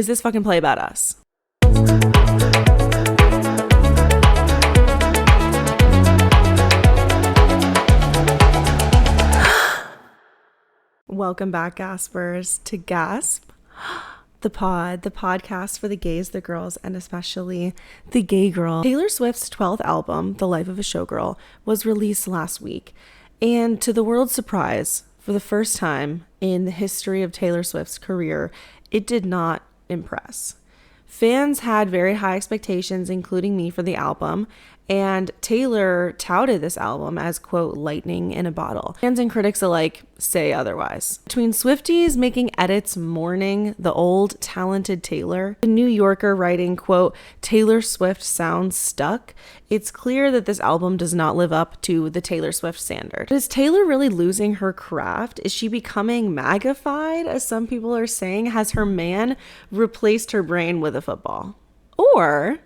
Is this fucking play about us? Welcome back, Gaspers, to Gasp, the podcast for the gays, the girls, and especially the gay girl. Taylor Swift's 12th album, The Life of a Showgirl, was released last week. And to the world's surprise, for the first time in the history of Taylor Swift's career, it did not impress. Fans had very high expectations, including me, for the album, and Taylor touted this album as, quote, lightning in a bottle. Fans and critics alike say otherwise. Between Swifties making edits mourning the old, talented Taylor, the New Yorker writing, quote, Taylor Swift sounds stuck, it's clear that this album does not live up to the Taylor Swift standard. Is Taylor really losing her craft? Is she becoming MAGA-fied, as some people are saying? Has her man replaced her brain with a football? Or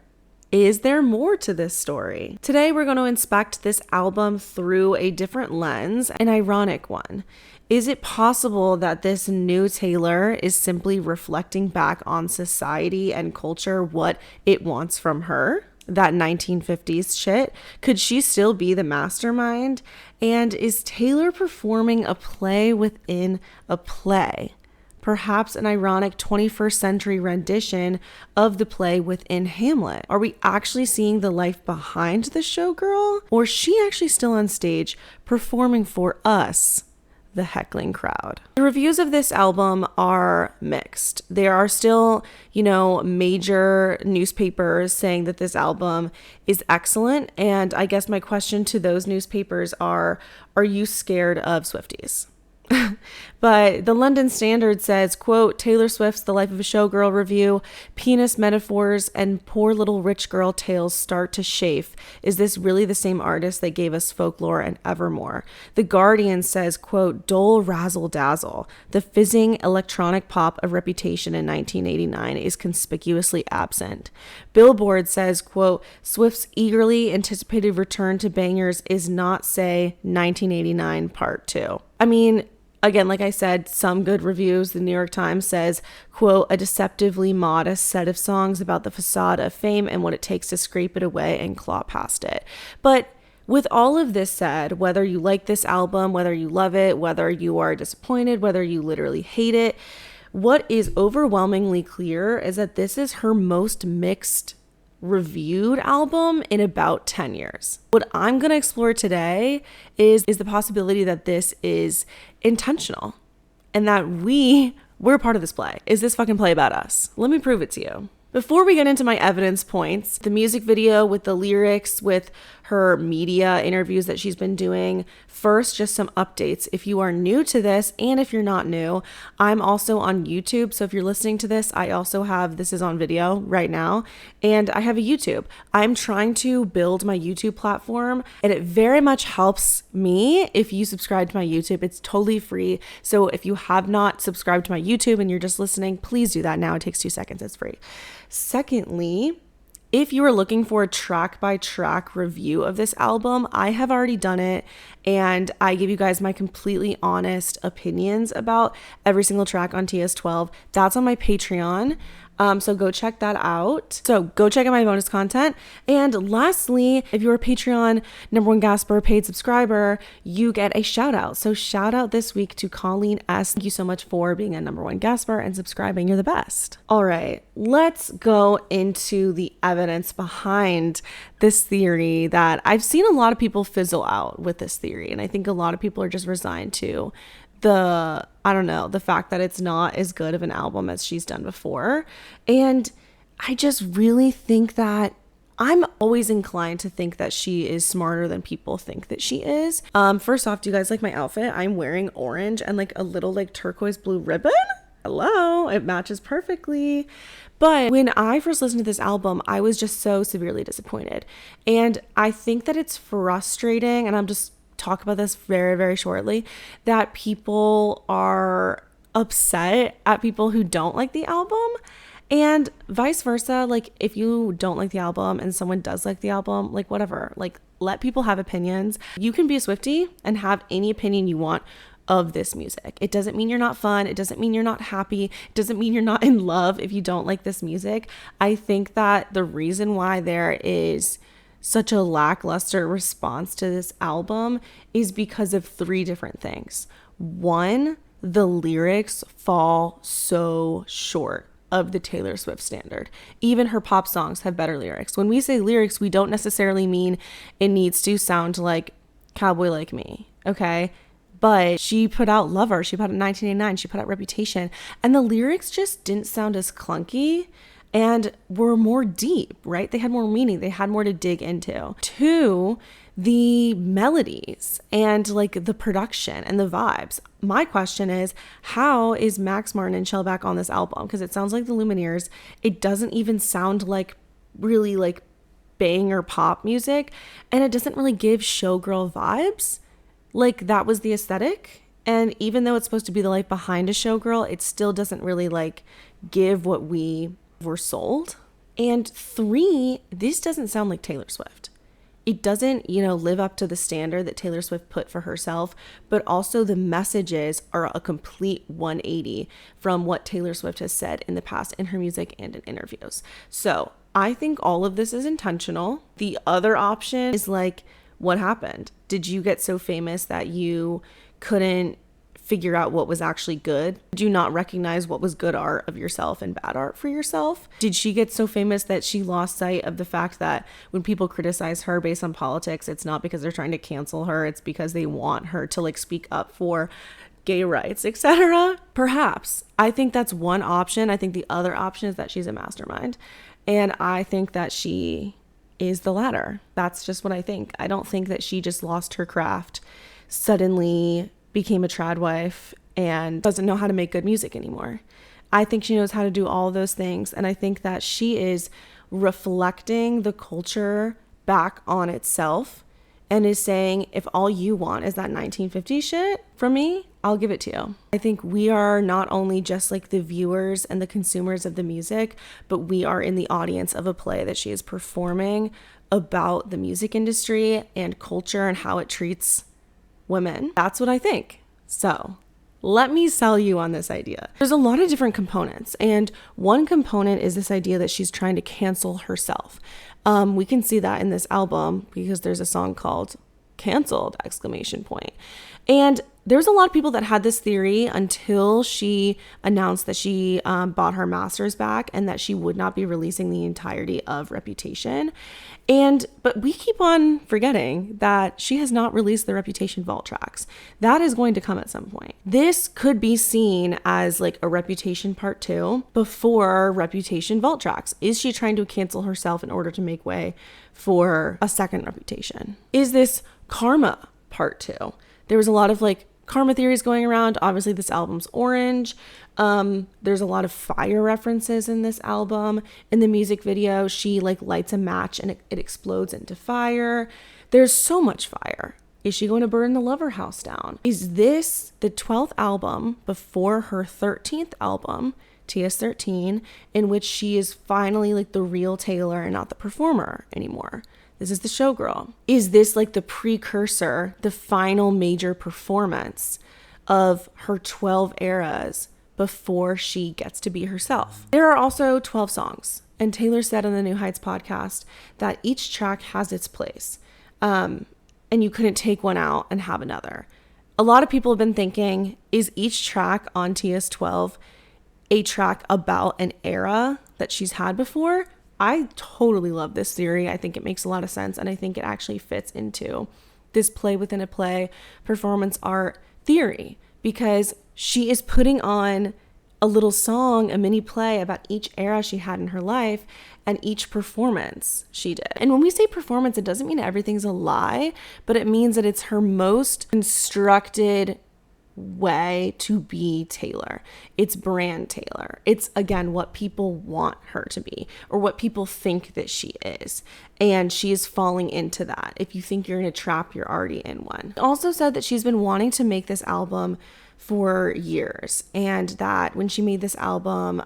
is there more to this story? Today, we're going to inspect this album through a different lens, an ironic one. Is it possible that this new Taylor is simply reflecting back on society and culture, what it wants from her? That 1950s shit? Could she still be the mastermind? And is Taylor performing a play within a play? Perhaps an ironic 21st century rendition of the play within Hamlet. Are we actually seeing the life behind the showgirl? Or is she actually still on stage performing for us, the heckling crowd? The reviews of this album are mixed. There are still, major newspapers saying that this album is excellent. And I guess my question to those newspapers are you scared of Swifties? But the London Standard says, quote, Taylor Swift's The Life of a Showgirl review, penis metaphors and poor little rich girl tales start to chafe. Is this really the same artist that gave us Folklore and Evermore? The Guardian says, quote, dull razzle dazzle. The fizzing electronic pop of Reputation in 1989 is conspicuously absent. Billboard says, quote, Swift's eagerly anticipated return to bangers is not, say, 1989 Part 2. I mean, again, like I said, some good reviews. The New York Times says, quote, a deceptively modest set of songs about the facade of fame and what it takes to scrape it away and claw past it. But with all of this said, whether you like this album, whether you love it, whether you are disappointed, whether you literally hate it, what is overwhelmingly clear is that this is her most mixed reviewed album in about 10 years. What I'm going to explore today is the possibility that this is intentional and that we're part of this play. Is this fucking play about us? Let me prove it to you. Before we get into my evidence points, the music video with the lyrics, with her media interviews that she's been doing, first, just some updates. If you are new to this, and if you're not new, I'm also on YouTube. So if you're listening to this, I also have, this is on video right now, and I have a YouTube. I'm trying to build my YouTube platform, and it very much helps me if you subscribe to my YouTube. It's totally free. So if you have not subscribed to my YouTube and you're just listening, please do that now. It takes 2 seconds. It's free. Secondly, if you are looking for a track-by-track review of this album, I have already done it, and I give you guys my completely honest opinions about every single track on TS12. That's on my Patreon. So go check that out. So go check out my bonus content. And lastly, if you're a Patreon #1 Gasper paid subscriber, you get a shout out. So shout out this week to Colleen S. Thank you so much for being a #1 Gasper and subscribing. You're the best. All right, let's go into the evidence behind this theory that I've seen a lot of people fizzle out with this theory. And I think a lot of people are just resigned to the fact that it's not as good of an album as she's done before. And I just really think that I'm always inclined to think that she is smarter than people think that she is. First off, do you guys like my outfit? I'm wearing orange and like a little like turquoise blue ribbon. Hello, it matches perfectly. But when I first listened to this album, I was just so severely disappointed. And I think that it's frustrating, and I'm just talk about this very, very shortly, that people are upset at people who don't like the album, and vice versa. Like, if you don't like the album and someone does like the album, like, whatever, like, let people have opinions. You can be a Swiftie and have any opinion you want of this music. It doesn't mean you're not fun. It doesn't mean you're not happy. It doesn't mean you're not in love if you don't like this music. I think that the reason why there is such a lackluster response to this album is because of three different things. One, the lyrics fall so short of the Taylor Swift standard. Even her pop songs have better lyrics. When we say lyrics, we don't necessarily mean it needs to sound like Cowboy Like Me, okay? But she put out Lover, she put out 1989, she put out Reputation, and the lyrics just didn't sound as clunky and were more deep, right? They had more meaning. They had more to dig into. Two, the melodies and like the production and the vibes. My question is, how is Max Martin and Shellback on this album? Because it sounds like the Lumineers. It doesn't even sound like really like banger pop music, and it doesn't really give Showgirl vibes. Like that was the aesthetic. And even though it's supposed to be the life behind a Showgirl, it still doesn't really like give what we were sold. And three, this doesn't sound like Taylor Swift. It doesn't, live up to the standard that Taylor Swift put for herself, but also the messages are a complete 180 from what Taylor Swift has said in the past in her music and in interviews. So I think all of this is intentional. The other option is like, what happened? Did you get so famous that you couldn't figure out what was actually good? Did you not recognize what was good art of yourself and bad art for yourself? Did she get so famous that she lost sight of the fact that when people criticize her based on politics, it's not because they're trying to cancel her, it's because they want her to like speak up for gay rights, etc.? Perhaps. I think that's one option. I think the other option is that she's a mastermind. And I think that she is the latter. That's just what I think. I don't think that she just lost her craft, suddenly became a trad wife, and doesn't know how to make good music anymore. I think she knows how to do all of those things. And I think that she is reflecting the culture back on itself and is saying, if all you want is that 1950s shit from me, I'll give it to you. I think we are not only just like the viewers and the consumers of the music, but we are in the audience of a play that she is performing about the music industry and culture and how it treats women. That's what I think. So let me sell you on this idea. There's a lot of different components, and one component is this idea that she's trying to cancel herself. We can see that in this album because there's a song called Canceled! And there's a lot of people that had this theory until she announced that she bought her master's back and that she would not be releasing the entirety of Reputation. But we keep on forgetting that she has not released the Reputation vault tracks. That is going to come at some point. This could be seen as like a Reputation part 2 before Reputation vault tracks. Is she trying to cancel herself in order to make way for a second Reputation? Is this Karma part 2? There was a lot of like karma theories going around. Obviously this album's orange. There's a lot of fire references in this album. In the music video, she like lights a match and it explodes into fire. There's so much fire. Is she going to burn the Lover house down? Is this the 12th album before her 13th album, TS13, in which she is finally like the real Taylor and not the performer anymore? This is the Showgirl. Is this like the precursor, the final major performance of her 12 eras before she gets to be herself? There are also 12 songs. And Taylor said on the New Heights podcast that each track has its place. And you couldn't take one out and have another. A lot of people have been thinking, is each track on TS12 a track about an era that she's had before? I totally love this theory. I think it makes a lot of sense, and I think it actually fits into this play within a play performance art theory, because she is putting on a little song, a mini play about each era she had in her life and each performance she did. And when we say performance, it doesn't mean everything's a lie, but it means that it's her most constructed way to be Taylor. It's brand Taylor. It's, again, what people want her to be or what people think that she is. And she is falling into that. If you think you're in a trap, you're already in one. Also said that she's been wanting to make this album for years, and that when she made this album,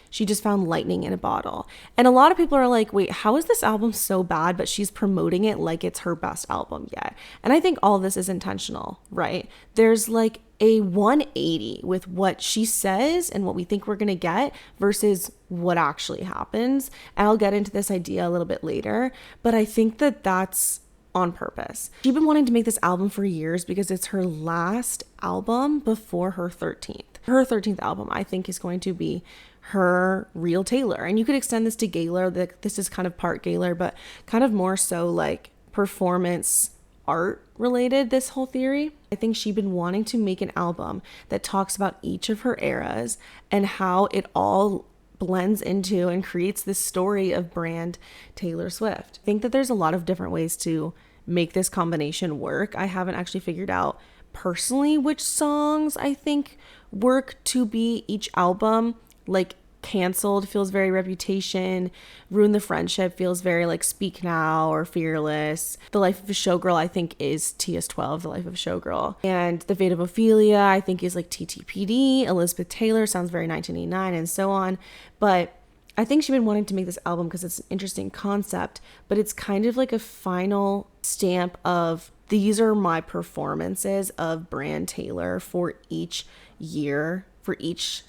she just found lightning in a bottle. And a lot of people are like, wait, how is this album so bad, but she's promoting it like it's her best album yet? And I think all of this is intentional, right? There's like a 180 with what she says and what we think we're going to get versus what actually happens. And I'll get into this idea a little bit later, but I think that that's on purpose. She's been wanting to make this album for years because it's her last album before her 13th. Her 13th album, I think, is going to be her real Taylor. And you could extend this to Gaylor. This is kind of part Gaylor, but kind of more so like performance art related, this whole theory. I think she'd been wanting to make an album that talks about each of her eras and how it all blends into and creates this story of brand Taylor Swift. I think that there's a lot of different ways to make this combination work. I haven't actually figured out personally which songs I think work to be each album. Like Canceled feels very Reputation. Ruin the Friendship feels very like Speak Now or Fearless. The Life of a Showgirl I think is TS12, The Life of a Showgirl. And The Fate of Ophelia I think is like TTPD. Elizabeth Taylor sounds very 1989 and so on. But I think she's been wanting to make this album because it's an interesting concept, but it's kind of like a final stamp of these are my performances of brand Taylor for each year, for each,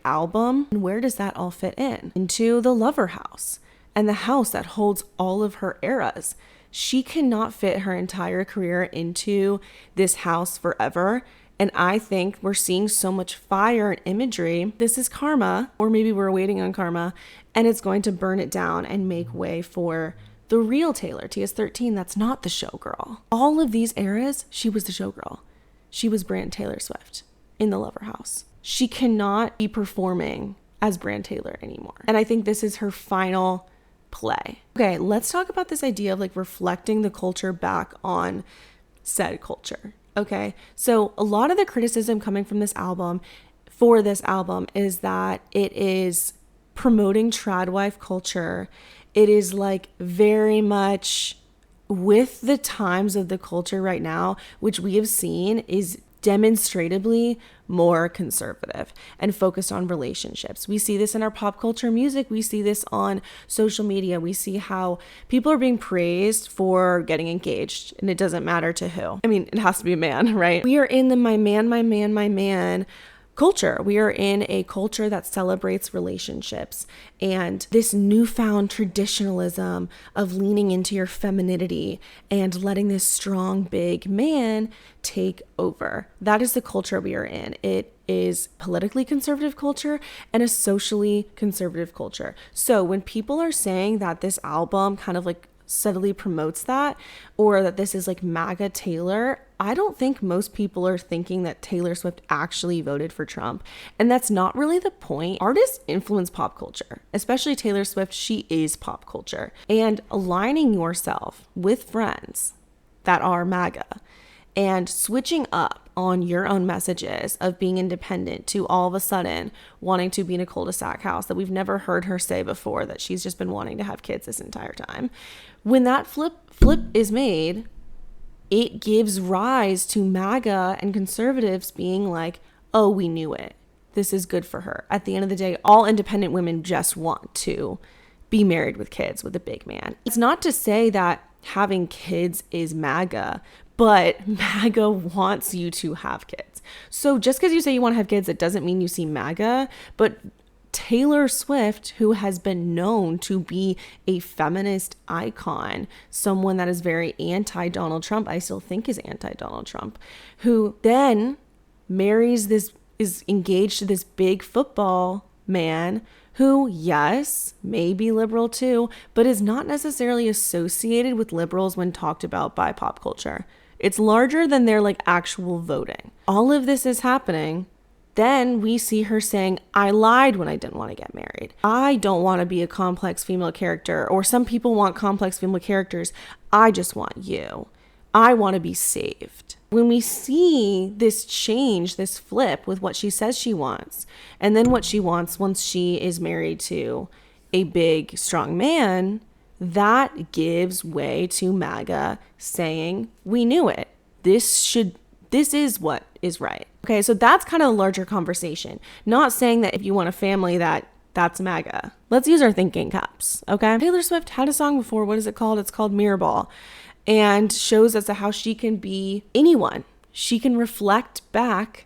album. And where does that all fit in? Into the Lover House and the house that holds all of her eras. She cannot fit her entire career into this house forever. And I think we're seeing so much fire and imagery. This is karma, or maybe we're waiting on karma, and it's going to burn it down and make way for the real Taylor, TS13, that's not the showgirl. All of these eras, she was the showgirl. She was brand Taylor Swift in the Lover House. She cannot be performing as brand Taylor anymore. And I think this is her final play. Okay, let's talk about this idea of like reflecting the culture back on said culture. Okay, so a lot of the criticism coming from this album, for this album, is that it is promoting tradwife culture. It is like very much with the times of the culture right now, which we have seen is demonstrably more conservative and focused on relationships. We see this in our pop culture music. We see this on social media. We see how people are being praised for getting engaged, and it doesn't matter to who. I mean, it has to be a man, right? We are in the my man culture. We are in a culture that celebrates relationships and this newfound traditionalism of leaning into your femininity and letting this strong, big man take over. That is the culture we are in. It is politically conservative culture and a socially conservative culture. So when people are saying that this album kind of like subtly promotes that, or that this is like MAGA Taylor, I don't think most people are thinking that Taylor Swift actually voted for Trump. And that's not really the point. Artists influence pop culture, especially Taylor Swift. She is pop culture. And aligning yourself with friends that are MAGA and switching up on your own messages of being independent to all of a sudden wanting to be in a cul-de-sac house that we've never heard her say before, that she's just been wanting to have kids this entire time. When that flip is made, it gives rise to MAGA and conservatives being like, oh, we knew it. This is good for her. At the end of the day, all independent women just want to be married with kids with a big man. It's not to say that having kids is MAGA, but MAGA wants you to have kids. So just because you say you want to have kids, it doesn't mean you see MAGA. But Taylor Swift, who has been known to be a feminist icon, someone that is very anti-Donald Trump, I still think is anti-Donald Trump, who then marries this, is engaged to this big football man who, yes, may be liberal too, but is not necessarily associated with liberals when talked about by pop culture. It's larger than their like actual voting. All of this is happening. Then we see her saying, I lied when I didn't want to get married. I don't want to be a complex female character, or some people want complex female characters. I just want you. I want to be saved. When we see this change, this flip with what she says she wants, and then what she wants once she is married to a big, strong man, that gives way to MAGA saying, we knew it. This is what is right. Okay, so that's kind of a larger conversation. Not saying that if you want a family that's MAGA. Let's use our thinking caps, okay? Taylor Swift had a song before. What is it called? It's called Mirror Ball. And shows us how she can be anyone. She can reflect back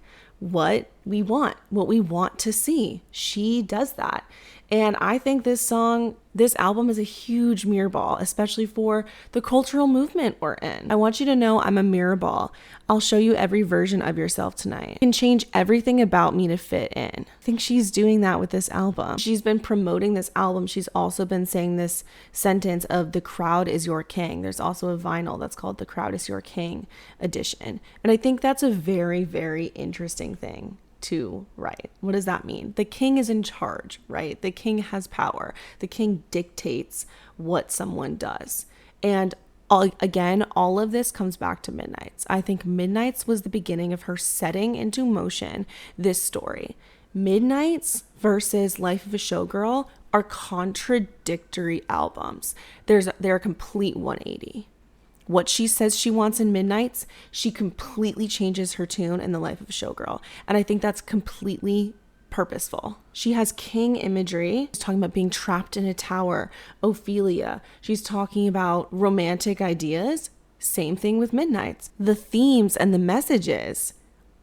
what we want to see. She does that. And I think this album is a huge mirror ball, especially for the cultural movement we're in. I want you to know I'm a mirror ball. I'll show you every version of yourself tonight. You can change everything about me to fit in. I think she's doing that with this album. She's been promoting this album. She's also been saying this sentence of "the crowd is your king." There's also a vinyl that's called "The Crowd is Your King" edition. And I think that's a very, very interesting thing to write. What does that mean? The king is in charge, right? The king has power. The king dictates what someone does. And all of this comes back to Midnights. I think Midnights was the beginning of her setting into motion this story. Midnights versus Life of a Showgirl are contradictory albums. They're a complete 180. What she says she wants in Midnights, she completely changes her tune in The Life of a Showgirl. And I think that's completely purposeful. She has king imagery. She's talking about being trapped in a tower, Ophelia. She's talking about romantic ideas. Same thing with Midnights. The themes and the messages,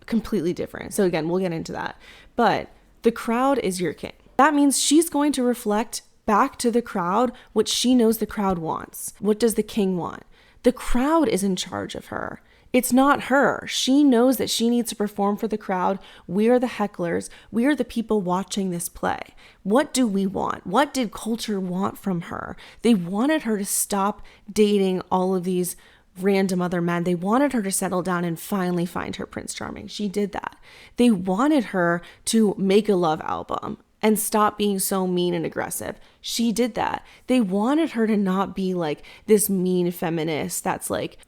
completely different. So again, we'll get into that. But the crowd is your king. That means she's going to reflect back to the crowd what she knows the crowd wants. What does the king want? The crowd is in charge of her. It's not her. She knows that she needs to perform for the crowd. We are the hecklers. We are the people watching this play. What do we want? What did culture want from her? They wanted her to stop dating all of these random other men. They wanted her to settle down and finally find her Prince Charming. She did that. They wanted her to make a love album and stop being so mean and aggressive. She did that. They wanted her to not be like this mean feminist that's like,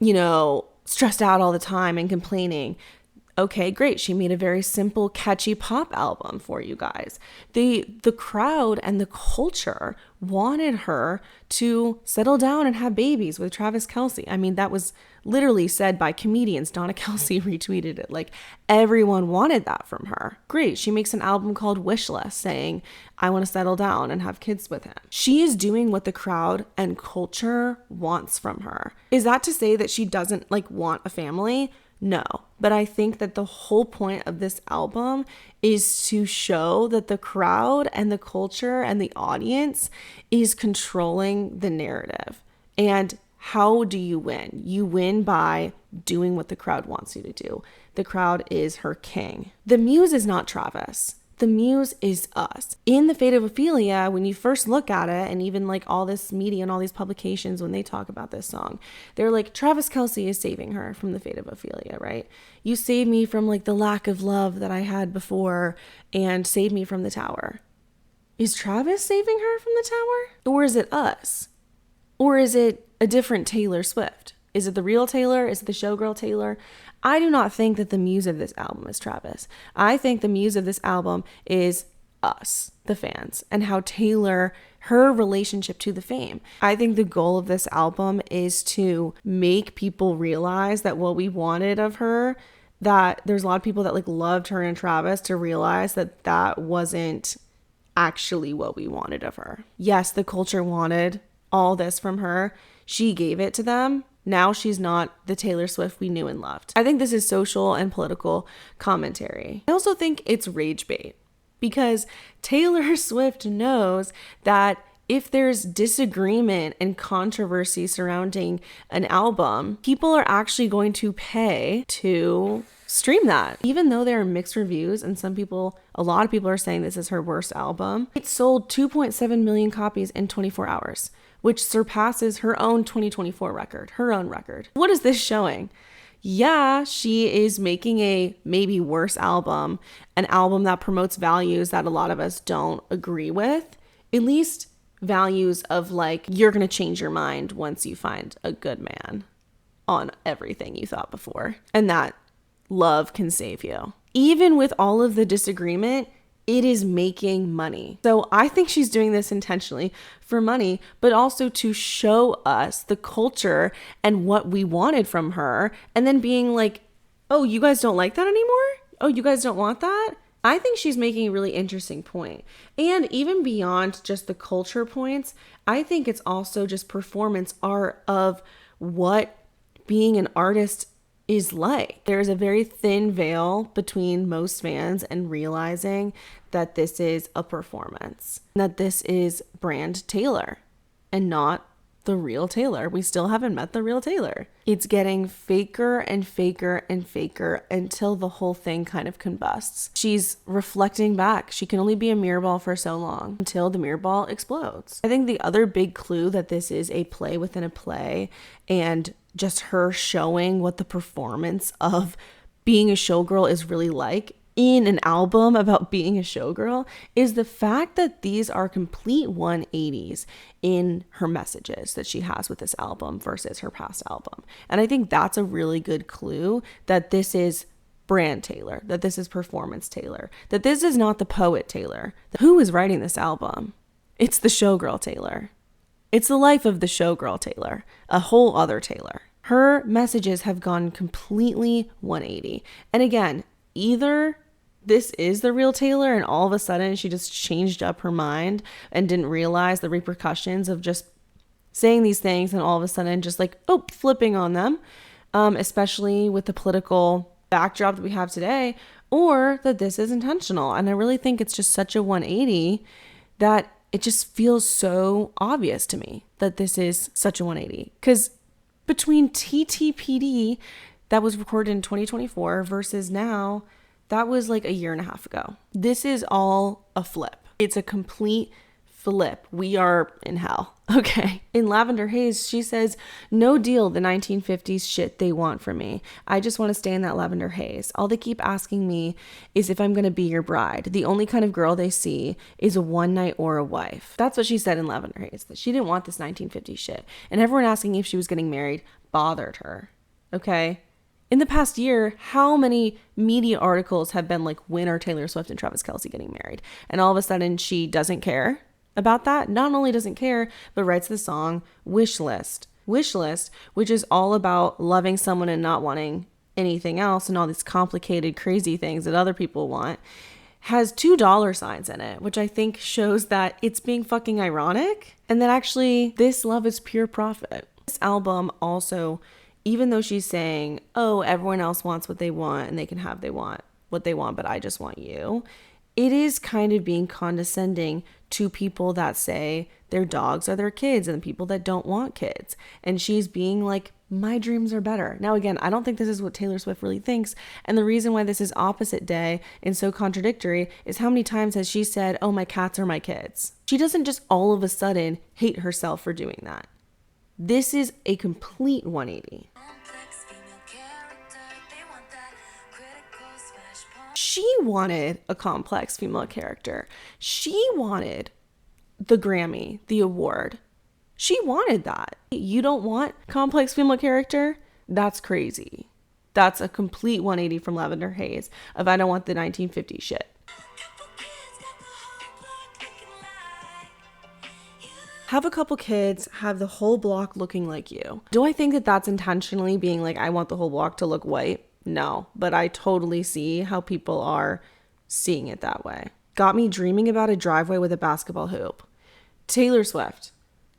stressed out all the time and complaining. Okay, great. She made a very simple, catchy pop album for you guys. The crowd and the culture wanted her to settle down and have babies with Travis Kelce. I mean, that was literally said by comedians. Donna Kelce retweeted it. Like, everyone wanted that from her. Great. She makes an album called Wishless saying, I want to settle down and have kids with him. She is doing what the crowd and culture wants from her. Is that to say that she doesn't want a family? No, but I think that the whole point of this album is to show that the crowd and the culture and the audience is controlling the narrative. And how do you win? You win by doing what the crowd wants you to do. The crowd is her king. The muse is not Travis. The muse is us. In The Fate of Ophelia, when you first look at it, and even all this media and all these publications, when they talk about this song, they're like, Travis Kelce is saving her from the fate of Ophelia, right? You saved me from the lack of love that I had before and saved me from the tower. Is Travis saving her from the tower? Or is it us? Or is it a different Taylor Swift? Is it the real Taylor? Is it the Showgirl Taylor? I do not think that the muse of this album is Travis. I think the muse of this album is us, the fans, and how Taylor, her relationship to the fame. I think the goal of this album is to make people realize that what we wanted of her, that there's a lot of people that loved her and Travis, to realize that that wasn't actually what we wanted of her. Yes, the culture wanted all this from her. She gave it to them. Now she's not the Taylor Swift we knew and loved. I think this is social and political commentary. I also think it's rage bait, because Taylor Swift knows that if there's disagreement and controversy surrounding an album, people are actually going to pay to stream that. Even though there are mixed reviews and a lot of people are saying this is her worst album, it sold 2.7 million copies in 24 hours. Which surpasses her own 2024 record, her own record. What is this showing? Yeah, she is making a maybe worse album, an album that promotes values that a lot of us don't agree with. At least values of you're going to change your mind once you find a good man on everything you thought before. And that love can save you. Even with all of the disagreement, it is making money. So I think she's doing this intentionally for money, but also to show us the culture and what we wanted from her. And then being like, oh, you guys don't like that anymore? Oh, you guys don't want that? I think she's making a really interesting point. And even beyond just the culture points, I think it's also just performance art of what being an artist is like. There's a very thin veil between most fans and realizing that this is a performance, that this is brand Taylor and not the real Taylor. We still haven't met the real Taylor. It's getting faker and faker and faker until the whole thing kind of combusts. She's reflecting back. She can only be a mirror ball for so long until the mirror ball explodes. I think the other big clue that this is a play within a play, and just her showing what the performance of being a showgirl is really like in an album about being a showgirl, is the fact that these are complete 180s in her messages that she has with this album versus her past album. And I think that's a really good clue that this is brand Taylor, that this is performance Taylor, that this is not the poet Taylor. Who is writing this album? It's the showgirl Taylor. It's the life of the showgirl Taylor, a whole other Taylor. Her messages have gone completely 180. And again, either this is the real Taylor and all of a sudden she just changed up her mind and didn't realize the repercussions of just saying these things and all of a sudden just like, flipping on them, especially with the political backdrop that we have today, or that this is intentional. And I really think it's just such a 180 that it just feels so obvious to me that this is such a 180. Because between TTPD that was recorded in 2024 versus now, that was like a year and a half ago. This is all a flip. It's a complete flip. We are in hell. Okay. In Lavender Haze, she says, "No deal, the 1950s shit they want from me. I just want to stay in that lavender haze. All they keep asking me is if I'm going to be your bride. The only kind of girl they see is a one night or a wife." That's what she said in Lavender Haze, that she didn't want this 1950s shit. And everyone asking if she was getting married bothered her. Okay. In the past year, how many media articles have been like, when are Taylor Swift and Travis Kelce getting married? And all of a sudden she doesn't care about that. Not only doesn't care, but writes the song Wish List. Wish List, which is all about loving someone and not wanting anything else and all these complicated, crazy things that other people want, has $2 in it, which I think shows that it's being fucking ironic and that actually this love is pure profit. This album also, even though she's saying, everyone else wants what they want and they can have what they want, but I just want you, it is kind of being condescending to people that say their dogs are their kids and people that don't want kids. And she's being like, my dreams are better. Now, again, I don't think this is what Taylor Swift really thinks. And the reason why this is opposite day and so contradictory is how many times has she said, my cats are my kids? She doesn't just all of a sudden hate herself for doing that. This is a complete 180. She wanted a complex female character. She wanted the Grammy, the award. She wanted that. You don't want complex female character? That's crazy. That's a complete 180 from Lavender Haze of I don't want the 1950s shit. Have a couple kids, have the whole block looking like you. Do I think that that's intentionally being like, I want the whole block to look white? No, but I totally see how people are seeing it that way. Got me dreaming about a driveway with a basketball hoop. Taylor Swift.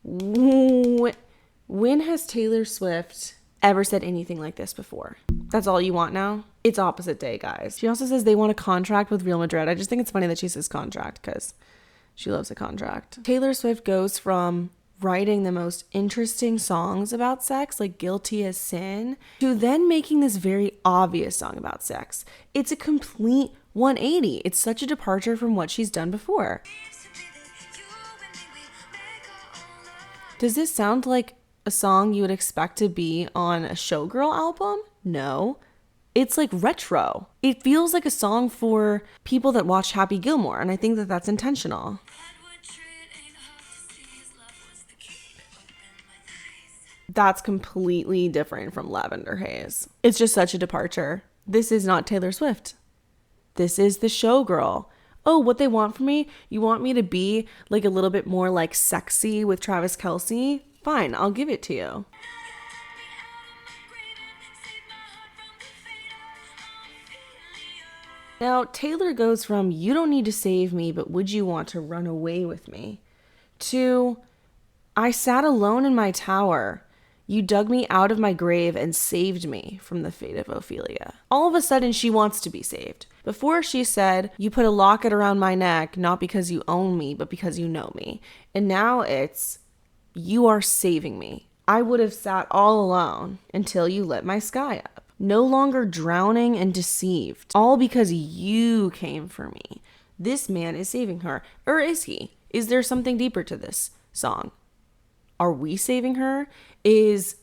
When has Taylor Swift ever said anything like this before? That's all you want now? It's opposite day, guys. She also says they want a contract with Real Madrid. I just think it's funny that she says contract because she loves a contract. Taylor Swift goes from writing the most interesting songs about sex, like Guilty as Sin, to then making this very obvious song about sex. It's a complete 180. It's such a departure from what she's done before. Does this sound like a song you would expect to be on a Showgirl album? No. It's like retro. It feels like a song for people that watch Happy Gilmore, and I think that that's intentional. That's completely different from Lavender Haze. It's just such a departure. This is not Taylor Swift. This is the Showgirl. What they want from me? You want me to be like a little bit more like sexy with Travis Kelce? Fine, I'll give it to you. Now, Taylor goes from, you don't need to save me, but would you want to run away with me? To, I sat alone in my tower. You dug me out of my grave and saved me from the fate of Ophelia. All of a sudden, she wants to be saved. Before she said, you put a locket around my neck, not because you own me, but because you know me. And now it's, you are saving me. I would have sat all alone until you lit my sky up. No longer drowning and deceived. All because you came for me. This man is saving her. Or is he? Is there something deeper to this song? Are we saving her? Is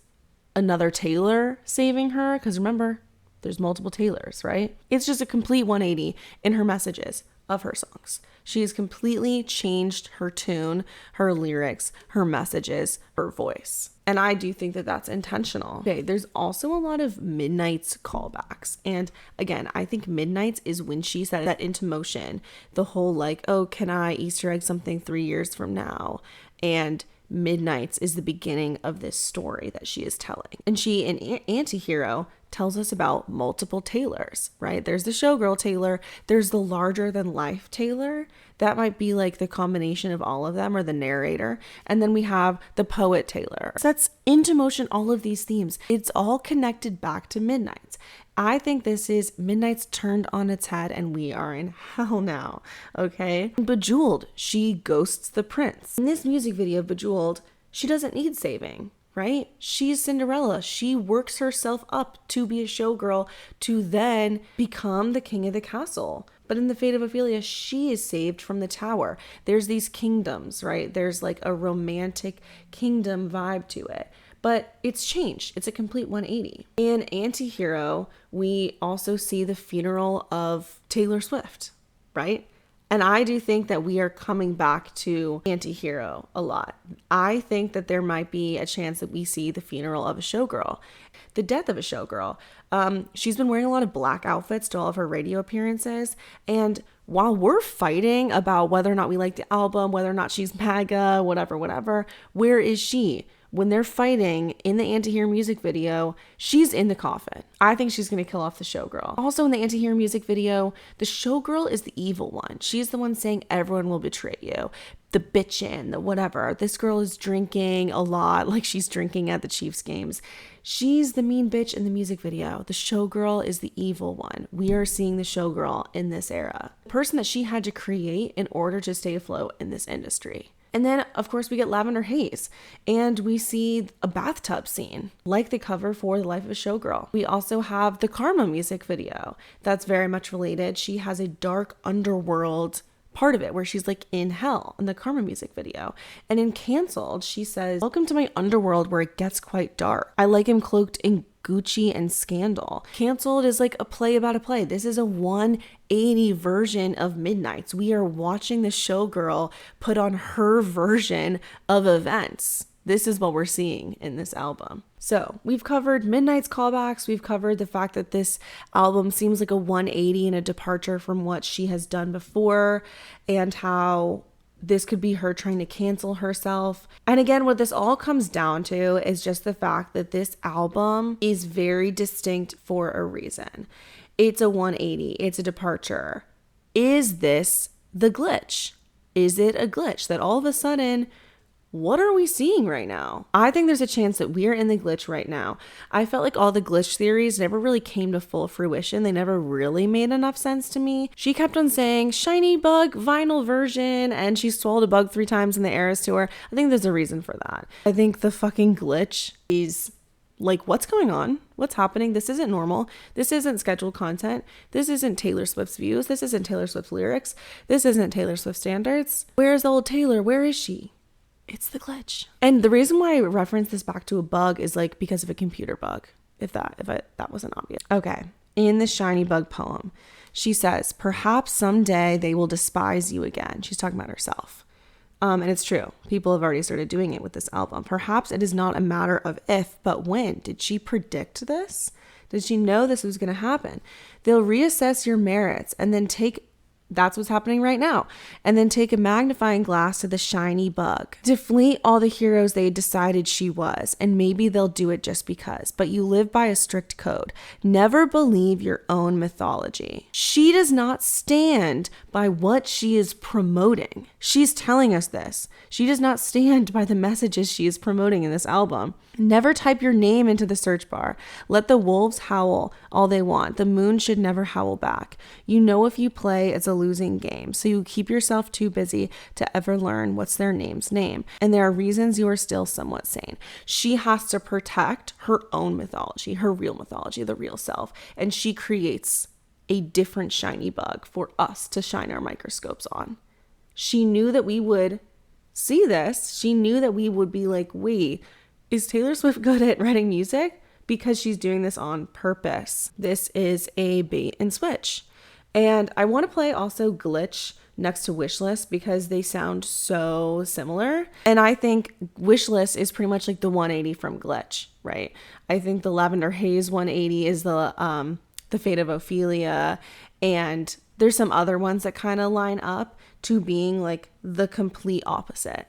another Taylor saving her? Because remember, there's multiple Taylors, right? It's just a complete 180 in her messages of her songs. She has completely changed her tune, her lyrics, her messages, her voice. And I do think that that's intentional. Okay, there's also a lot of Midnight's callbacks. And again, I think Midnight's is when she set that into motion. The whole like, oh, can I Easter egg something 3 years from now? And Midnight's is the beginning of this story that she is telling. And she, in Antihero, tells us about multiple Taylors, right? There's the Showgirl Taylor. There's the larger than life Taylor. That might be like the combination of all of them, or the narrator. And then we have the poet Taylor. Sets into motion all of these themes. It's all connected back to Midnight's. I think this is Midnight's turned on its head and we are in hell now, okay? Bejeweled, she ghosts the prince. In this music video, Bejeweled, she doesn't need saving, right? She's Cinderella. She works herself up to be a showgirl to then become the king of the castle. But in the fate of Ophelia, she is saved from the tower. There's these kingdoms, right? There's like a romantic kingdom vibe to it. But it's changed. It's a complete 180. In Antihero, we also see the funeral of Taylor Swift, right? And I do think that we are coming back to Antihero a lot. I think that there might be a chance that we see the funeral of a showgirl, the death of a showgirl. She's been wearing a lot of black outfits to all of her radio appearances. And while we're fighting about whether or not we like the album, whether or not she's MAGA, whatever, where is she? When they're fighting in the Antihero music video, she's in the coffin. I think she's going to kill off the showgirl. Also in the Antihero music video, the showgirl is the evil one. She's the one saying everyone will betray you. The bitchin', the whatever. This girl is drinking a lot, like she's drinking at the Chiefs games. She's the mean bitch in the music video. The showgirl is the evil one. We are seeing the showgirl in this era. The person that she had to create in order to stay afloat in this industry. And then, of course, we get Lavender Haze, and we see a bathtub scene, like the cover for The Life of a Showgirl. We also have the Karma music video that's very much related. She has a dark underworld part of it where she's like in hell in the Karma music video. And in Cancelled, she says, welcome to my underworld where it gets quite dark. I like him cloaked in Gucci and scandal. Cancelled is like a play about a play. This is a 180 version of Midnight's. We are watching the showgirl put on her version of events. This is what we're seeing in this album. So we've covered Midnight's callbacks. We've covered the fact that this album seems like a 180 and a departure from what she has done before, and how this could be her trying to cancel herself. And again, what this all comes down to is just the fact that this album is very distinct for a reason. It's a 180. It's a departure. Is this the glitch? Is it a glitch that all of a sudden, what are we seeing right now? I think there's a chance that we're in the glitch right now. I felt like all the glitch theories never really came to full fruition. They never really made enough sense to me. She kept on saying shiny bug vinyl version, and she swallowed a bug 3 times in the Eras tour. I think there's a reason for that. I think the fucking glitch is like, what's going on? What's happening? This isn't normal. This isn't scheduled content. This isn't Taylor Swift's views. This isn't Taylor Swift's lyrics. This isn't Taylor Swift standards. Where's the old Taylor? Where is she? It's the glitch. And the reason why I reference this back to a bug is like because of a computer bug, if that wasn't obvious. Okay. In the Shiny Bug poem, she says, perhaps someday they will despise you again. She's talking about herself. And it's true. People have already started doing it with this album. Perhaps it is not a matter of if, but when. Did she predict this? Did she know this was going to happen? They'll reassess your merits and then take That's what's happening right now. And then take a magnifying glass to the shiny bug. Deflate all the heroes they decided she was, and maybe they'll do it just because. But you live by a strict code. Never believe your own mythology. She does not stand by what she is promoting. She's telling us this. She does not stand by the messages she is promoting in this album. Never type your name into the search bar. Let the wolves howl all they want. The moon should never howl back. You know if you play, it's a losing game, so you keep yourself too busy to ever learn what's their name's name. And there are reasons you are still somewhat sane. She has to protect her own mythology, her real mythology, the real self. And she creates a different shiny bug for us to shine our microscopes on. She knew that we would see this. She knew that we would be like, wait, is Taylor Swift good at writing music? Because she's doing this on purpose. This is a bait and switch. And I want to play also Glitch next to Wishlist because they sound so similar. And I think Wishlist is pretty much like the 180 from Glitch, right? I think the Lavender Haze 180 is the Fate of Ophelia. And there's some other ones that kind of line up to being like the complete opposite.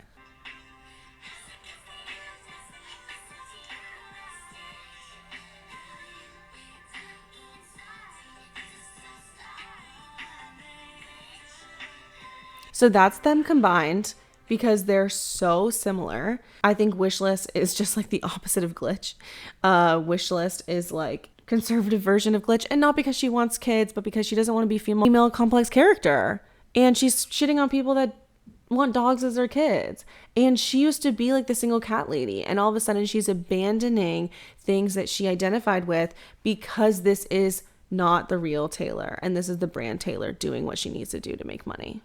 So that's them combined because they're so similar. I think Wishlist is just like the opposite of Glitch. Wishlist is like conservative version of Glitch, and not because she wants kids, but because she doesn't want to be female complex character. And she's shitting on people that want dogs as their kids. And she used to be like the single cat lady, and all of a sudden she's abandoning things that she identified with because this is not the real Taylor, and this is the brand Taylor doing what she needs to do to make money.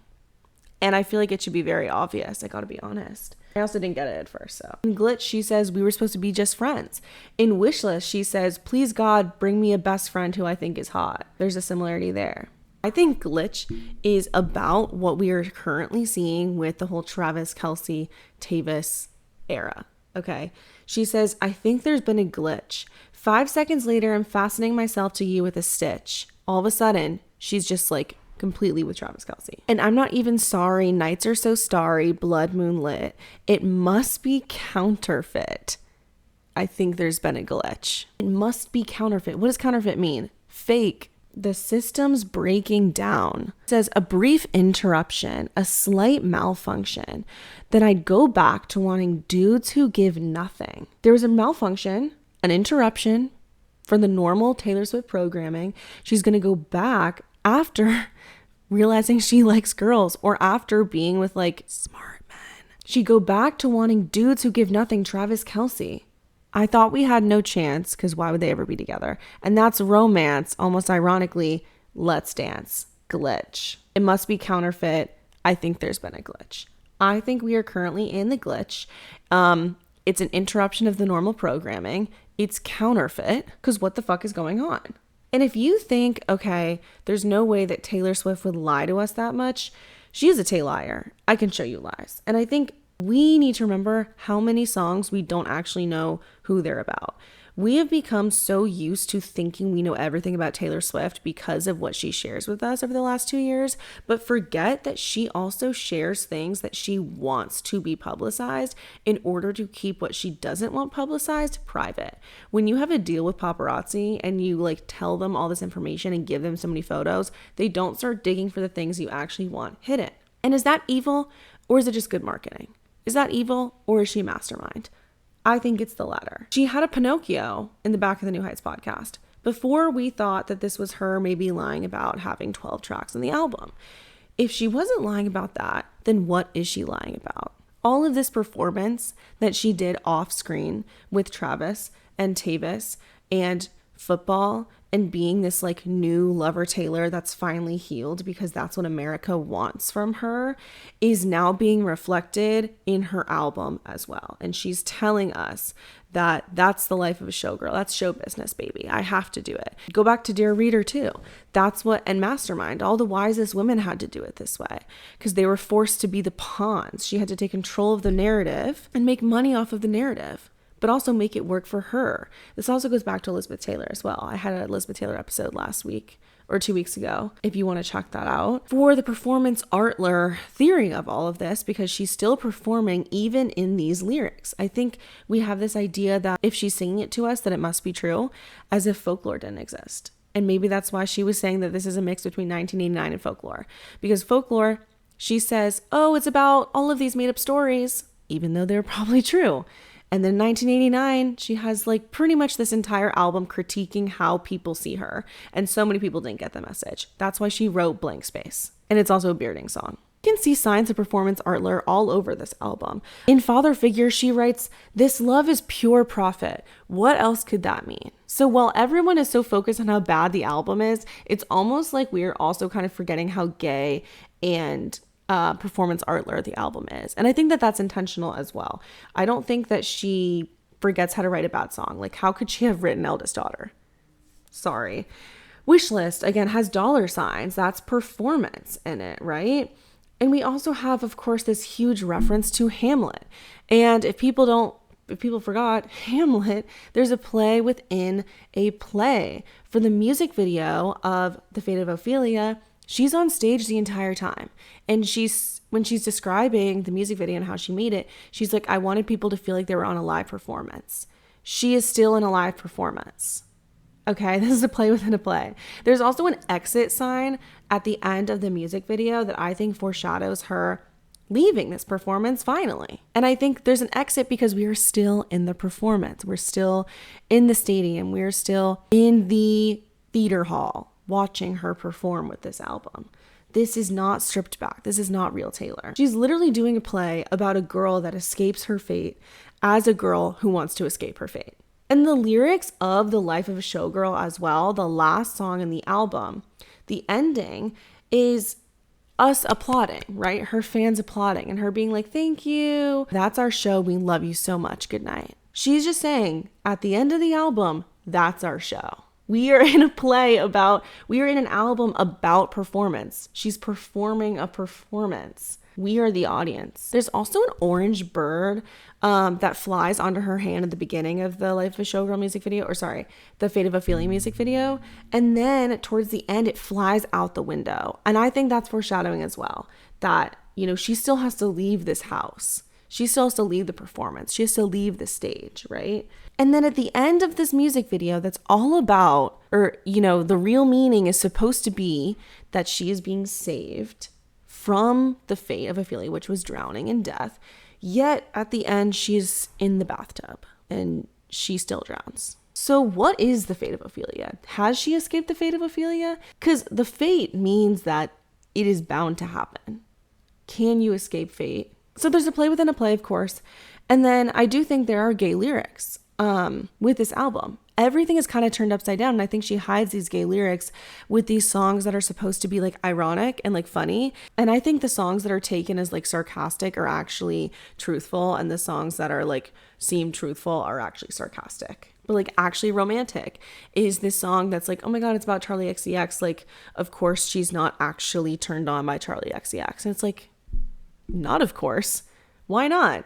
And I feel like it should be very obvious. I gotta be honest. I also didn't get it at first, so. In Glitch, she says, we were supposed to be just friends. In Wishlist, she says, please God, bring me a best friend who I think is hot. There's a similarity there. I think Glitch is about what we are currently seeing with the whole Travis Kelce, Tavis era, okay? She says, I think there's been a glitch. 5 seconds later, I'm fastening myself to you with a stitch. All of a sudden, she's just like, completely with Travis Kelce. And I'm not even sorry, nights are so starry, blood moon lit. It must be counterfeit. I think there's been a glitch. It must be counterfeit. What does counterfeit mean? Fake. The system's breaking down. It says a brief interruption, a slight malfunction. Then I'd go back to wanting dudes who give nothing. There was a malfunction, an interruption for the normal Taylor Swift programming. She's going to go back after realizing she likes girls, or after being with like smart men. She'd go back to wanting dudes who give nothing. Travis Kelce. I thought we had no chance, because why would they ever be together? And that's romance, almost ironically. Let's Dance. Glitch. It must be counterfeit. I think there's been a glitch. I think we are currently in the glitch. It's an interruption of the normal programming. It's counterfeit, because what the fuck is going on? And if you think, okay, there's no way that Taylor Swift would lie to us that much, she is a Tay-liar. I can show you lies. And I think we need to remember how many songs we don't actually know who they're about. We have become so used to thinking we know everything about Taylor Swift because of what she shares with us over the last 2 years, but forget that she also shares things that she wants to be publicized in order to keep what she doesn't want publicized private. When you have a deal with paparazzi and you like tell them all this information and give them so many photos, they don't start digging for the things you actually want hidden. And is that evil, or is it just good marketing? Is that evil, or is she a mastermind? I think it's the latter. She had a Pinocchio in the back of the New Heights podcast before we thought that this was her maybe lying about having 12 tracks on the album. If she wasn't lying about that, then what is she lying about? All of this performance that she did off screen with Travis and Tavis and football and being this like new lover Taylor that's finally healed because that's what America wants from her is now being reflected in her album as well. And she's telling us that that's the life of a showgirl. That's show business, baby. I have to do it. Go back to Dear Reader too. That's what, and Mastermind, all the wisest women had to do it this way because they were forced to be the pawns. She had to take control of the narrative and make money off of the narrative, but also make it work for her. This also goes back to Elizabeth Taylor as well. I had an Elizabeth Taylor episode last week or 2 weeks ago, if you want to check that out, for the performance artler theory of all of this, because she's still performing even in these lyrics. I think we have this idea that if she's singing it to us, that it must be true, as if folklore didn't exist. And maybe that's why she was saying that this is a mix between 1989 and folklore, because folklore, she says, oh, it's about all of these made up stories, even though they're probably true. And then 1989, she has like pretty much this entire album critiquing how people see her. And so many people didn't get the message. That's why she wrote Blank Space. And it's also a bearding song. You can see signs of performance artler all over this album. In Father Figure, she writes, this love is pure profit. What else could that mean? So while everyone is so focused on how bad the album is, it's almost like we're also kind of forgetting how gay and performance artler the album is. And I think that that's intentional as well. I don't think that she forgets how to write a bad song. Like, how could she have written Eldest Daughter? Sorry. Wishlist, again, has dollar signs. That's performance in it, right? And we also have, of course, this huge reference to Hamlet. And if people forgot Hamlet, there's a play within a play. For the music video of The Fate of Ophelia, she's on stage the entire time. And when she's describing the music video and how she made it, she's like, I wanted people to feel like they were on a live performance. She is still in a live performance. Okay, this is a play within a play. There's also an exit sign at the end of the music video that I think foreshadows her leaving this performance finally. And I think there's an exit because we are still in the performance. We're still in the stadium. We're still in the theater hall watching her perform with this album. This is not stripped back. This is not real Taylor. She's literally doing a play about a girl that escapes her fate as a girl who wants to escape her fate. And the lyrics of The Life of a Showgirl as well, the last song in the album, the ending is us applauding, right? Her fans applauding and her being like, thank you. That's our show. We love you so much. Good night. She's just saying at the end of the album, that's our show. We are in an album about performance. She's performing a performance. We are the audience. There's also an orange bird that flies onto her hand at the beginning of the Life of a Showgirl music video, the Fate of Ophelia music video. And then towards the end, it flies out the window. And I think that's foreshadowing as well, that, she still has to leave this house. She still has to leave the performance. She has to leave the stage, right? And then at the end of this music video, that's all about, the real meaning is supposed to be that she is being saved from the fate of Ophelia, which was drowning in death. Yet at the end, she's in the bathtub and she still drowns. So what is the fate of Ophelia? Has she escaped the fate of Ophelia? Because the fate means that it is bound to happen. Can you escape fate? So there's a play within a play, of course. And then I do think there are gay lyrics with this album. Everything is kind of turned upside down. And I think she hides these gay lyrics with these songs that are supposed to be like ironic and like funny. And I think the songs that are taken as like sarcastic are actually truthful. And the songs that are like seem truthful are actually sarcastic. But like actually romantic is this song that's like, oh my God, it's about Charlie XCX. Like, of course, she's not actually turned on by Charlie XCX. And it's like, not of course. Why not?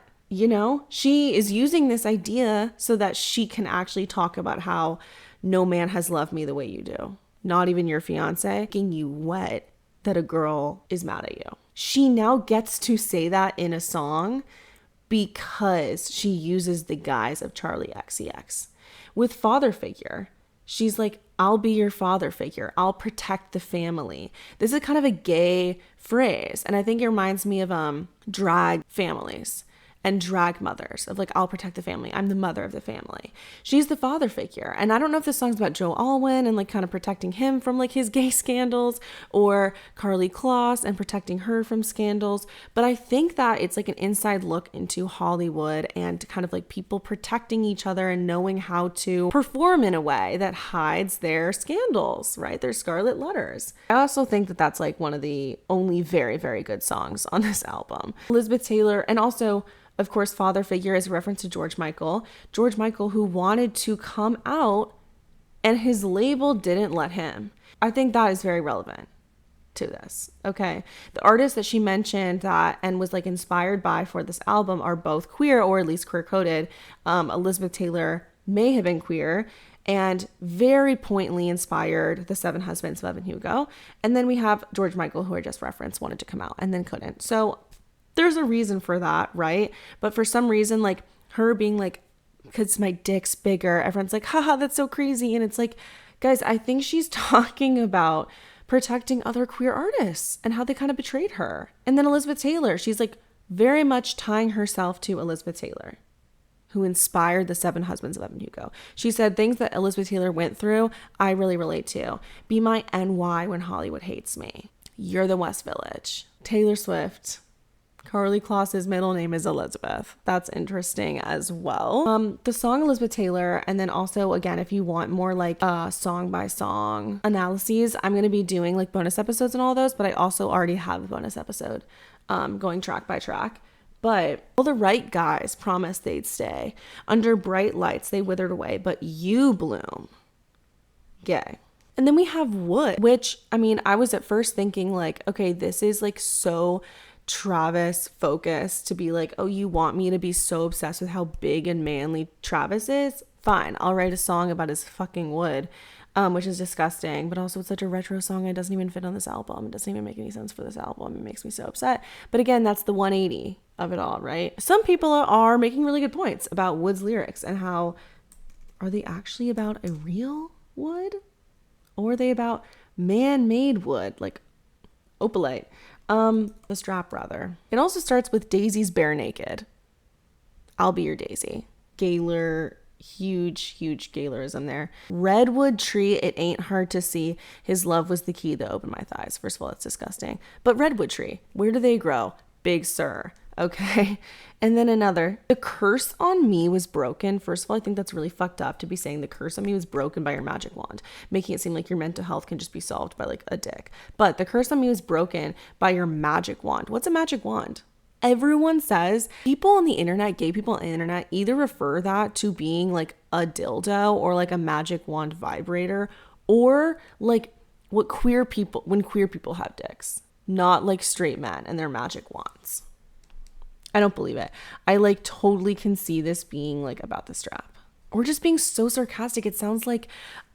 She is using this idea so that she can actually talk about how no man has loved me the way you do. Not even your fiance. Making you wet that a girl is mad at you. She now gets to say that in a song because she uses the guise of Charlie XCX. With Father Figure, she's like, I'll be your father figure. I'll protect the family. This is kind of a gay phrase. And I think it reminds me of drag families and drag mothers of like, I'll protect the family. I'm the mother of the family. She's the father figure. And I don't know if this song's about Joe Alwyn and like kind of protecting him from like his gay scandals, or Carly Kloss and protecting her from scandals. But I think that it's like an inside look into Hollywood and kind of like people protecting each other and knowing how to perform in a way that hides their scandals, right? Their scarlet letters. I also think that that's like one of the only very, very good songs on this album. Elizabeth Taylor, and also, of course, Father Figure is a reference to George Michael. George Michael, who wanted to come out and his label didn't let him. I think that is very relevant to this. Okay. The artists that she mentioned that and was like inspired by for this album are both queer, or at least queer coded. Elizabeth Taylor may have been queer and very pointedly inspired the Seven Husbands of Evan Hugo. And then we have George Michael, who I just referenced, wanted to come out and then couldn't. So there's a reason for that, right? But for some reason, like her being like, because my dick's bigger, everyone's like, haha, that's so crazy. And it's like, guys, I think she's talking about protecting other queer artists and how they kind of betrayed her. And then Elizabeth Taylor, she's like very much tying herself to Elizabeth Taylor, who inspired the Seven Husbands of Evan Hugo. She said things that Elizabeth Taylor went through, I really relate to. Be my NY when Hollywood hates me. You're the West Village. Taylor Swift. Karlie Kloss's middle name is Elizabeth. That's interesting as well. The song Elizabeth Taylor, and then also, again, if you want more like song by song analyses, I'm going to be doing like bonus episodes and all those, but I also already have a bonus episode going track by track. But all the right guys promised they'd stay. Under bright lights, they withered away, but you bloom. Gay. And then we have Wood, which, I mean, I was at first thinking like, okay, this is like so Travis focused to be like, oh, you want me to be so obsessed with how big and manly Travis is? Fine, I'll write a song about his fucking wood, which is disgusting, but also it's such a retro song. It doesn't even fit on this album. It doesn't even make any sense for this album. It makes me so upset. But again, that's the 180 of it all, right? Some people are making really good points about Wood's lyrics and how, are they actually about a real wood? Or are they about man-made wood, like opalite? The strap rather. It also starts with Daisy's bare naked. I'll be your Daisy. Gaylor, huge Gaylorism there. Redwood tree, it ain't hard to see. His love was the key that opened my thighs. First of all, it's disgusting. But redwood tree, where do they grow? Big Sur. Okay. And then another, the curse on me was broken. First of all, I think that's really fucked up to be saying the curse on me was broken by your magic wand, making it seem like your mental health can just be solved by like a dick. But the curse on me was broken by your magic wand. What's a magic wand? Everyone says, people on the internet, gay people on the internet, either refer that to being like a dildo or like a magic wand vibrator, or like when queer people have dicks, not like straight men and their magic wands. I don't believe it. I like totally can see this being like about the strap or just being so sarcastic. It sounds like,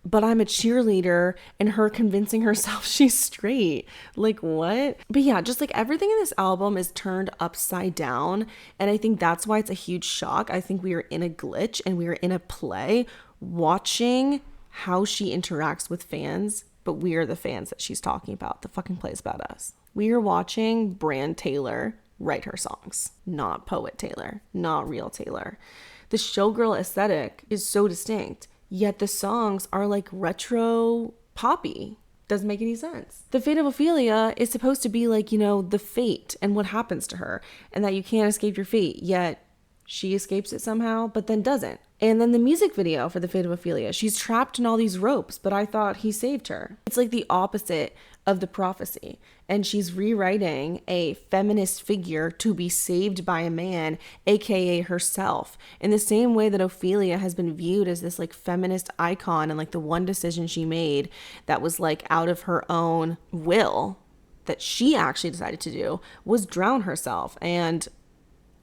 but I'm a cheerleader and her convincing herself she's straight. Like what? But yeah, just like everything in this album is turned upside down. And I think that's why it's a huge shock. I think we are in a glitch and we are in a play watching how she interacts with fans, but we are the fans that she's talking about. The fucking play is about us. We are watching Brand Taylor write her songs, not Poet Taylor, not real Taylor. The Showgirl aesthetic is so distinct, yet the songs are like retro poppy. Doesn't make any sense. The Fate of Ophelia is supposed to be like, you know, the fate and what happens to her and that you can't escape your fate, yet she escapes it somehow, but then doesn't. And then the music video for The Fate of Ophelia, she's trapped in all these ropes, but I thought he saved her. It's like the opposite of the prophecy. And she's rewriting a feminist figure to be saved by a man, aka herself, in the same way that Ophelia has been viewed as this like feminist icon, and like the one decision she made that was like out of her own will that she actually decided to do was drown herself. And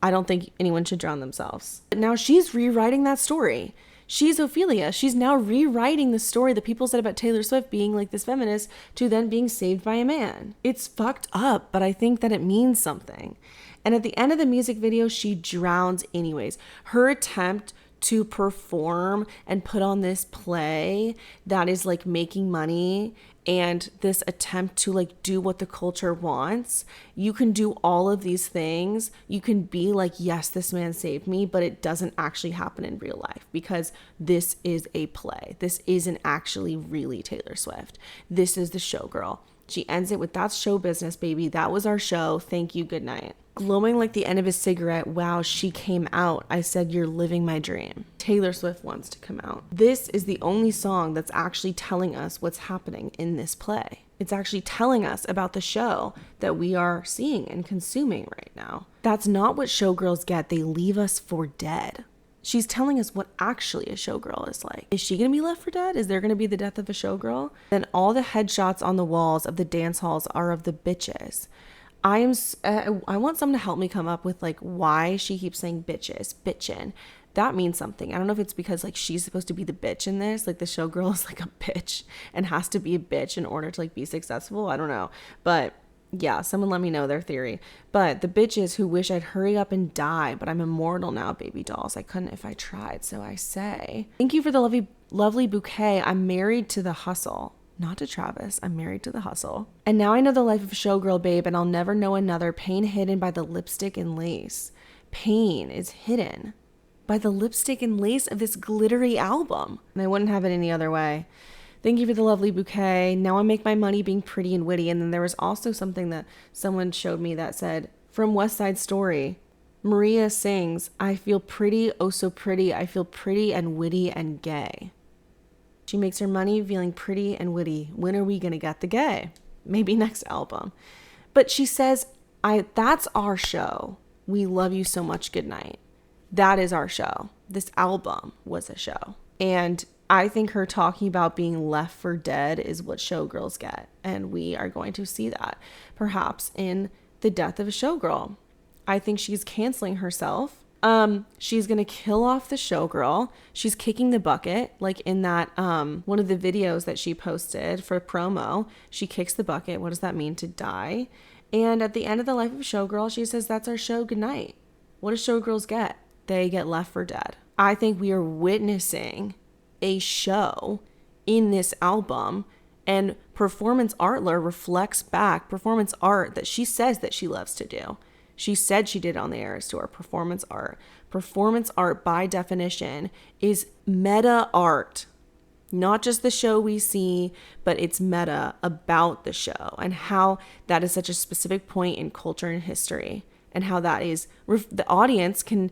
I don't think anyone should drown themselves. But now she's rewriting that story. She's Ophelia. She's now rewriting the story that people said about Taylor Swift being like this feminist to then being saved by a man. It's fucked up, but I think that it means something. And at the end of the music video, she drowns anyways. Her attempt to perform and put on this play that is like making money and this attempt to like do what the culture wants. You can do all of these things. You can be like, yes, this man saved me, but it doesn't actually happen in real life because this is a play. This isn't actually really Taylor Swift. This is the Showgirl. She ends it with, that's show business, baby. That was our show. Thank you. Good night. Glowing like the end of his cigarette. Wow, she came out. I said, you're living my dream. Taylor Swift wants to come out. This is the only song that's actually telling us what's happening in this play. It's actually telling us about the show that we are seeing and consuming right now. That's not what showgirls get. They leave us for dead. She's telling us what actually a showgirl is like. Is she going to be left for dead? Is there going to be the death of a showgirl? Then all the headshots on the walls of the dance halls are of the bitches. I want someone to help me come up with like why she keeps saying bitches, bitchin'. that means something. I don't know if it's because like she's supposed to be the bitch in this, like the showgirl is like a bitch and has to be a bitch in order to like be successful. I don't know, but yeah, someone let me know their theory. But the bitches who wish I'd hurry up and die, but I'm immortal now, baby dolls. I couldn't if I tried, so I say. Thank you for the lovely bouquet. I'm married to the hustle. Not to Travis. I'm married to the hustle. And now I know the life of a showgirl, babe, and I'll never know another. Pain hidden by the lipstick and lace. Pain is hidden by the lipstick and lace of this glittery album. And I wouldn't have it any other way. Thank you for the lovely bouquet. Now I make my money being pretty and witty. And then there was also something that someone showed me that said, from West Side Story, Maria sings, I feel pretty, oh so pretty. I feel pretty and witty and gay. She makes her money feeling pretty and witty. When are we going to get the gay? Maybe next album. But she says, that's our show. We love you so much. Good night. That is our show. This album was a show. And I think her talking about being left for dead is what showgirls get. And we are going to see that perhaps in the death of a showgirl. I think she's canceling herself. She's going to kill off the showgirl. She's kicking the bucket. Like in that, one of the videos that she posted for promo, she kicks the bucket. What does that mean? To die. And at the end of the life of a showgirl, she says, that's our show. Good night. What do showgirls get? They get left for dead. I think we are witnessing a show in this album, and performance art reflects back performance art that she says that she loves to do. She said she did on the Eras Tour, performance art. Performance art, by definition, is meta art. Not just the show we see, but it's meta about the show and how that is such a specific point in culture and history, and how that is, the audience can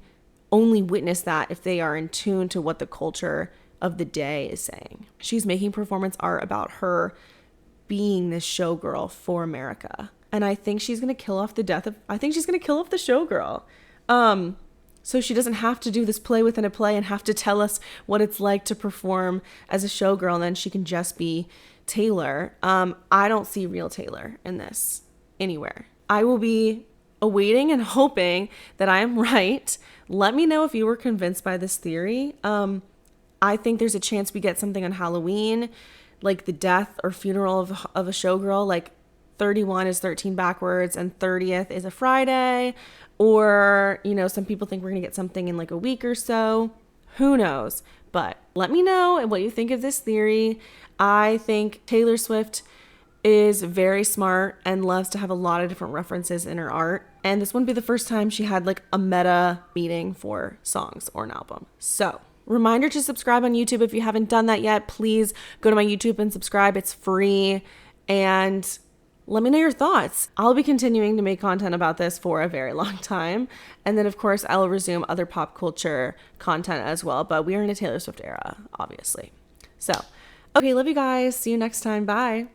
only witness that if they are in tune to what the culture of the day is saying. She's making performance art about her being this showgirl for America. And I think she's going to kill off the showgirl. So she doesn't have to do this play within a play and have to tell us what it's like to perform as a showgirl. And then she can just be Taylor. I don't see real Taylor in this anywhere. I will be awaiting and hoping that I am right. Let me know if you were convinced by this theory. I think there's a chance we get something on Halloween, like the death or funeral of a showgirl, like 31 is 13 backwards and 30th is a Friday. Or, some people think we're going to get something in like a week or so. Who knows? But let me know what you think of this theory. I think Taylor Swift is very smart and loves to have a lot of different references in her art. And this wouldn't be the first time she had like a meta meaning for songs or an album. So, reminder to subscribe on YouTube if you haven't done that yet. Please go to my YouTube and subscribe. It's free. And let me know your thoughts. I'll be continuing to make content about this for a very long time. And then, of course, I'll resume other pop culture content as well. But we are in a Taylor Swift era, obviously. So, okay, love you guys. See you next time. Bye.